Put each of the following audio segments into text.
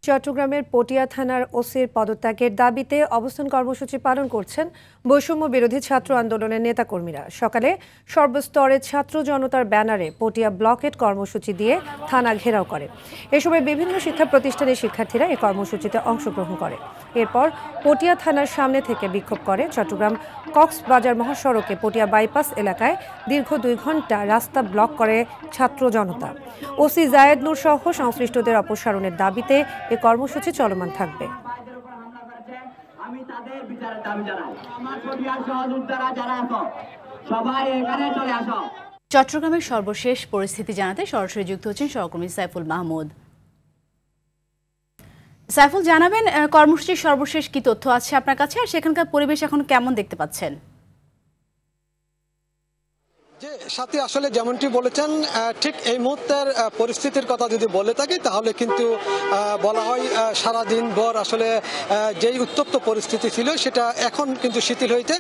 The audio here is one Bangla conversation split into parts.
চট্টগ্রামের পটিয়া থানার ওসির পদত্যাগের দাবিতে অবস্থান কর্মসূচি পালন করছেন বৈষম্য বিরোধী ছাত্র আন্দোলনের নেতাকর্মীরা। সকালে সর্বস্তরের ছাত্র জনতার ব্যানারে পটিয়া ব্লকেট কর্মসূচি দিয়ে থানা ঘেরাও করে। এ সময় বিভিন্ন শিক্ষা প্রতিষ্ঠানের শিক্ষার্থীরা এই কর্মসূচিতে অংশগ্রহণ করে। এরপর পটিয়া থানার সামনে থেকে বিক্ষোভ করে। চট্টগ্রাম কক্সবাজার মহাসড়কে পটিয়া বাইপাস এলাকায় দীর্ঘ 2 ঘণ্টা রাস্তা ব্লক করে ছাত্র জনতা। ওসি জায়েদ নূর সহ সংশ্লিষ্টদের অপসারণের দাবিতে এই কর্মসূচি চলমান থাকবে। চট্টগ্রামের সর্বশেষ পরিস্থিতি জানাতে সরাসরি যুক্ত হচ্ছেন সহকর্মী সাইফুল মাহমুদ। সাইফুল, জানাবেন কর্মসূচির সর্বশেষ কি তথ্য আছে আপনার কাছে, আর সেখানকার পরিবেশ এখন কেমন দেখতে পাচ্ছেন? সাথী, আসলে যেমনটি বলেছেন, ঠিক এই মুহূর্তের পরিস্থিতির কথা যদি বলে থাকি তাহলে কিন্তু বলা হয় সারাদিন ভর আসলে যেই উত্তপ্ত পরিস্থিতি ছিল সেটা এখন কিন্তু শিথিল হয়েছে।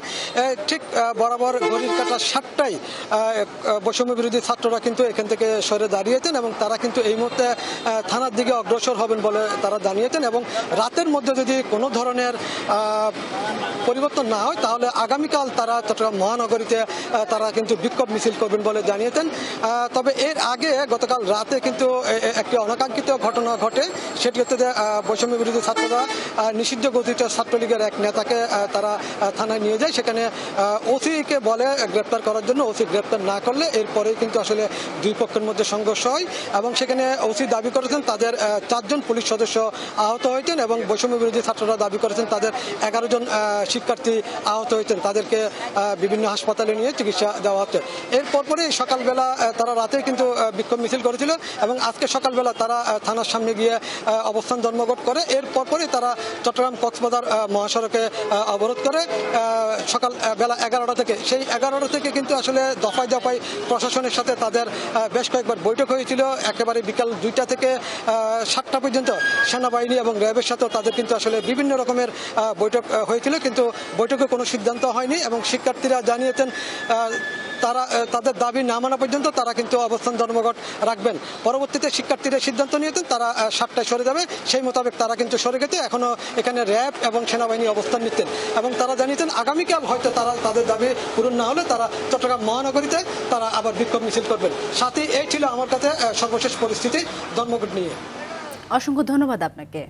ঠিক বরাবর ঘড়ির কাঁটা 7টায় বৈষম্য বিরোধী ছাত্ররা কিন্তু এখান থেকে সরে দাঁড়িয়েছেন এবং তারা কিন্তু এই মুহূর্তে থানার দিকে অগ্রসর হবেন বলে তারা জানিয়েছেন। এবং রাতের মধ্যে যদি কোনো ধরনের পরিবর্তন না হয় তাহলে আগামীকাল তারা চট্টগ্রাম মহানগরীতে তারা কিন্তু বিক্ষোভ মিছিল করবেন বলে জানিয়েছেন। তবে এর আগে গতকাল রাতে কিন্তু একটি অনাকাঙ্ক্ষিত ঘটনা ঘটে। সেটি হচ্ছে যে বৈষম্য বিরোধী ছাত্ররা নিষিদ্ধ ঘোষিত ছাত্রলীগের এক নেতাকে তারা থানায় নিয়ে যায়। সেখানে ওসিকে বলে গ্রেপ্তার করার জন্য, ওসি গ্রেপ্তার না করলে এরপরেই কিন্তু আসলে দুই পক্ষের মধ্যে সংঘর্ষ হয় এবং সেখানে ওসি দাবি করেছেন তাদের 4 জন পুলিশ সদস্য আহত হয়েছেন এবং বৈষম্য বিরোধী ছাত্ররা দাবি করেছেন তাদের 11 জন শিক্ষার্থী আহত হয়েছেন, তাদেরকে বিভিন্ন হাসপাতালে নিয়ে চিকিৎসা দেওয়া হচ্ছে। এর পরপরই সকালবেলা তারা রাতে কিন্তু বিক্ষোভ মিছিল করেছিল এবং আজকে সকালবেলা তারা থানার সামনে গিয়ে অবস্থান ধর্মঘট করে। এর পরপরই তারা চট্টগ্রাম কক্সবাজার মহাসড়কে অবরোধ করে সকাল বেলা 11টা থেকে। সেই 11টা থেকে কিন্তু আসলে দফায় দফায় প্রশাসনের সাথে তাদের বেশ কয়েকবার বৈঠক হয়েছিল। একেবারে বিকাল 2টা থেকে 7টা পর্যন্ত সেনাবাহিনী এবং র্যাবের সাথেও তাদের কিন্তু আসলে বিভিন্ন রকমের বৈঠক হয়েছিল, কিন্তু বৈঠকে কোনো সিদ্ধান্ত হয়নি এবং শিক্ষার্থীরা জানিয়েছেন তারা তাদের দাবি না মানা পর্যন্ত তারা কিন্তু অবস্থান ধর্মঘট রাখবেন। পরবর্তীতে শিক্ষার্থীরা সিদ্ধান্ত নিয়েছেন তারা 7টায় সরে যাবে, সেই মোতাবেক তারা কিন্তু সরে গেছে। এখনো এখানে র্যাব এবং সেনাবাহিনী অবস্থান নিচ্ছেন এবং তারা জানিয়েছেন আগামীকাল হয়তো তারা তাদের দাবি পূরণ না হলে তারা চট্টগ্রাম মহানগরীতে তারা আবার বিক্ষোভ মিছিল করবেন। সাথে এই ছিল আমার কাছে সর্বশেষ পরিস্থিতি ধর্মঘট নিয়ে। অসংখ্য ধন্যবাদ আপনাকে।